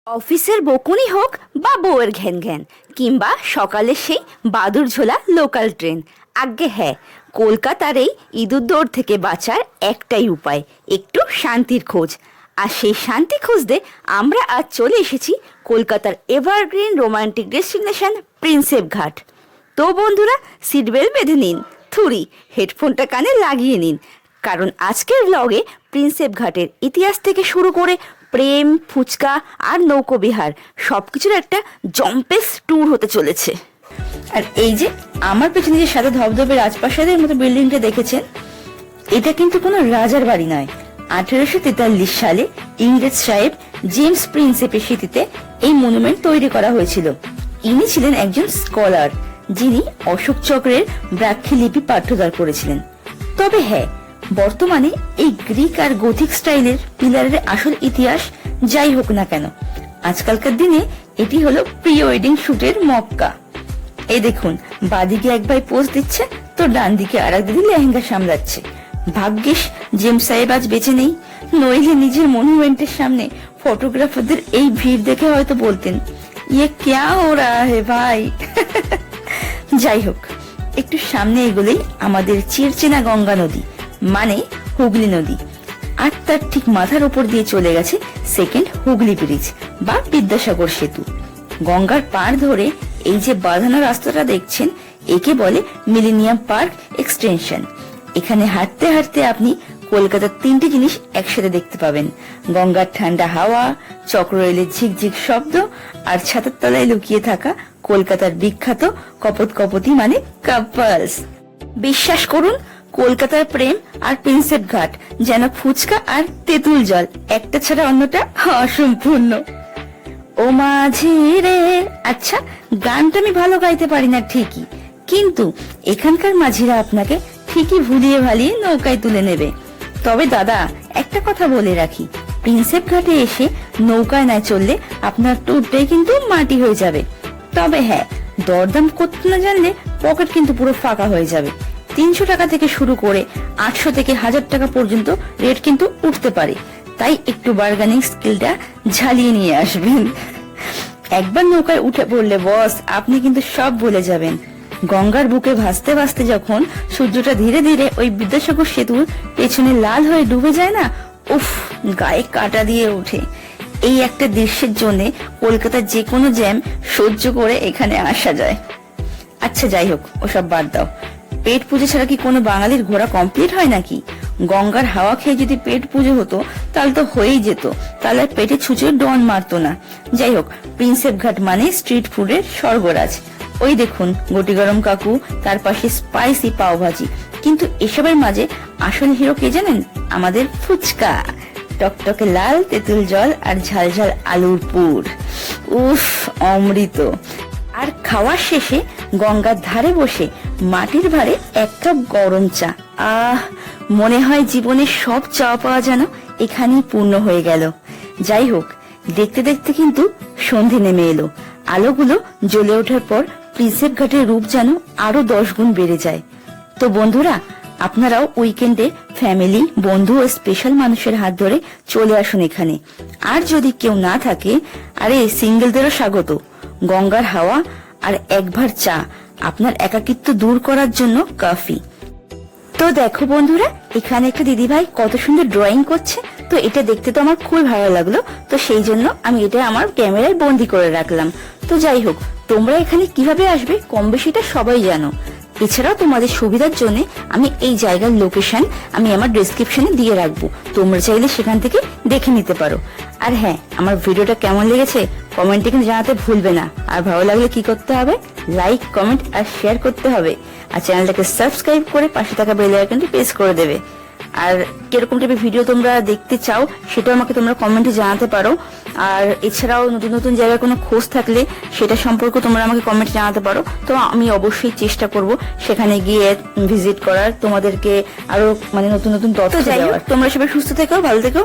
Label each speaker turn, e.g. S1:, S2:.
S1: অফিসের বকুনি হোক বা বউয়ের ঘ্যান ঘ্যান কিংবা সকালে সেই বাদুর ঝোলা লোকাল ট্রেন, আজ্ঞে হ্যাঁ, কলকাতার এই ইঁদুর দৌড় থেকে বাঁচার একটাই উপায়, একটু শান্তির খোঁজ। আর সেই শান্তি খুঁজতে আমরা আজ চলে এসেছি কলকাতার এভারগ্রিন রোমান্টিক ডেস্টিনেশন প্রিন্সেপ ঘাট। তো বন্ধুরা, সিট বেল্ট বেঁধে নিন, থুরি হেডফোনটা কানে লাগিয়ে নিন, কারণ আজকের ব্লগে প্রিন্সেপ ঘাটের ইতিহাস থেকে শুরু করে প্রেম, ফুচকা আর নৌকোবিহার সব কিছুর একটা জম্পেস ট্যুর হতে চলেছে। আর এই যে আমার পেছনে যে সাদা ধবধবে রাজপ্রাসাদের মতো বিল্ডিংটা দেখেছেন, এটা কিন্তু কোনো রাজার বাড়ি নয়। 1843 সালে ইংরেজ সাহেব জেমস প্রিন্সেপের স্মৃতিতে এই মনুমেন্ট তৈরি করা হয়েছিল। ইনি ছিলেন একজন স্কলার, যিনি অশোক চক্রের ব্রাহ্মী লিপি পাঠ্যদার করেছিলেন। তবে হ্যাঁ, বর্তমানে এই গ্রিক আর গথিক স্টাইলের পিলারের আসল ইতিহাস যাই হোক না কেন, আজকালকার দিনে এটি হলো প্রি ওয়েডিং শুটের মক্কা। এই দেখুন, বাদিকে এক ভাই পোজ দিচ্ছে, তো ডান দিকে আর এক দিদি লেহেঙ্গা সামলাচ্ছে। ভাগ্যিস জেমস সাহেব আজ বেঁচে নেই, নইলে নিজের মনুমেন্টের সামনে ফটোগ্রাফারদের এই ভিড় দেখে হয়তো বলতেন, ইয়ে ক্যা হো রাহা হে ভাই। যাই হোক, একটু সামনে এগোলেই আমাদের চিরচেনা গঙ্গা নদী, মানে হুগলি নদী। আর তার ঠিক মাথার উপর দিয়ে চলে গেছে সেকেন্ড হুগলি ব্রিজ বা বিদ্যাসাগর সেতু। গঙ্গার পাড় ধরে এই যে বাঁধানো রাস্তাটা দেখছেন, একে বলে মিলেনিয়াম পার্ক এক্সটেনশন। এখানে হাঁটতে হাঁটতে আপনি কলকাতার তিনটি জিনিস একসাথে দেখতে পাবেন: গঙ্গার ঠান্ডা হাওয়া, চক্ররেলের ঝিকঝিক শব্দ, আর ছাতার তলায় লুকিয়ে থাকা কলকাতার বিখ্যাত কপত কপতি মানে কাপলস। বিশ্বাস করুন, কলকাতার প্রেম আর প্রিন্সেপ ঘাট যেন ফুচকা আর তেঁতুল জল, একটা ছাড়া অন্যটা অসম্পূর্ণ। ও মাঝি রে, আচ্ছা গানটা আমি ভালো গাইতে পারি না ঠিকই, কিন্তু এখানকার মাঝিরা আপনাকে ঠিকই ভুলিয়ে ভালিয়ে নৌকায় তুলে নেবে। তবে দাদা, একটা কথা বলে রাখি, প্রিন্সেপ ঘাটে এসে নৌকায় না চললে আপনার ট্যুরটাই কিন্তু মাটি হয়ে যাবে। তবে হ্যাঁ, দরদাম করতে না জানলে পকেট কিন্তু পুরো ফাঁকা হয়ে যাবে। 300 টাকা থেকে শুরু করে 800 থেকে 1000 টাকা পর্যন্ত রেট কিন্তু উঠতে পারে, তাই একটু বার্গেনিং স্কিলটা ঝালিয়ে নিয়ে আসবেন। একবার নৌকায় উঠে পড়লে বস, আপনি কিন্তু সব ভুলে যাবেন। গঙ্গার বুকে ভাসতে ভাসতে যখন সূর্যটা ধীরে ধীরে ওই বিদ্যাসাগর সেতুর পেছনে লাল হয়ে ডুবে যায় না, উফ, গায়ে কাঁটা দিয়ে ওঠে। এই একটা দৃশ্যের জন্য কলকাতার যে কোনো জ্যাম সহ্য করে এখানে আসা যায়। আচ্ছা যাই হোক, ওসব বাদ দাও। পেট পুজো ছাড়া কি কোনো বাঙালির ঘোরা কমপ্লিট হয় নাকি? গঙ্গার হাওয়া খেয়ে যদি পেট পুজো হতো তাহলে তো হয়েই যেত, তাহলে আর পেটে ছুঁচে ডন মারতো না। যাই হোক, প্রিন্সেপ ঘাট মানে স্ট্রিট ফুডের স্বর্গরাজ। ওই দেখুন গটি গরম কাকু, তার পাশে স্পাইসি পাও ভাজি। কিন্তু এসবের মাঝে আসল হিরো কে জানেন? আমাদের ফুচকা, টকটকে লাল তেঁতুল জল আর ঝালঝাল আলুর পুর, উফ অমৃত। আর খাওয়ার শেষে গঙ্গার ধারে বসে মাটির ভারে এক কাপ গরম চা, আহ, মনে হয় জীবনের সব চাওয়া পাওয়া যেন এখানেই পূর্ণ হয়ে গেল। যাই হোক, দেখতে দেখতে কিন্তু সন্ধে নেমে এলো। আলোগুলো জ্বলে ওঠার পর প্রিন্সেপ ঘাটের রূপ যেন আরো 10 গুণ বেড়ে যায়। তো বন্ধুরা, আপনারাও উইকেন্ডে ফ্যামিলি, বন্ধু ও স্পেশাল মানুষের হাত ধরে চলে আসুন এখানে। আর যদি কেউ না থাকে, আরে সিঙ্গেলদেরও স্বাগত। গঙ্গার হাওয়া আর একবার চা আপনার একাকিত্ব দূর করার জন্য কাফি। তো দেখো বন্ধুরা, এখানে একটা দিদিভাই কত সুন্দর ড্রয়িং করছে, তো এটা দেখতে তো আমার খুব ভালো লাগলো, তো সেই জন্য আমি এটা আমার ক্যামেরায় বন্দি করে রাখলাম। তো যাই হোক, তোমরা এখানে কিভাবে আসবে কম বেশিটা সবাই জানো। এছাড়াও তোমাদের সুবিধার জন্য আমি এই জায়গার লোকেশন আমি আমার ডেসক্রিপশনে দিয়ে রাখবো, তোমরা চাইলে সেখান থেকে দেখে নিতে পারো। আর হ্যাঁ, আমার ভিডিওটা কেমন লেগেছে কমেন্টে কিন্তু জানাতে ভুলবে না। আর ভালো লাগলে কি করতে হবে? লাইক, কমেন্ট আর শেয়ার করতে হবে। আর চ্যানেলটাকে সাবস্ক্রাইব করে পাশে থাকা বেল আইকনটি প্রেস করে দেবে। আর কিরকম টাইপের ভিডিও তোমরা দেখতে চাও সেটাও আমাকে তোমরা কমেন্টে জানাতে পারো। আর এছাড়াও নতুন নতুন জায়গায় কোনো খোঁজ থাকলে সেটা সম্পর্কে তোমরা আমাকে কমেন্টে জানাতে পারো, তো আমি অবশ্যই চেষ্টা করব সেখানে গিয়ে ভিজিট করার, তোমাদেরকে আরো মানে নতুন নতুন তথ্য দেওয়ার। তোমরা সবাই সুস্থ থেকো, ভালো থেকো।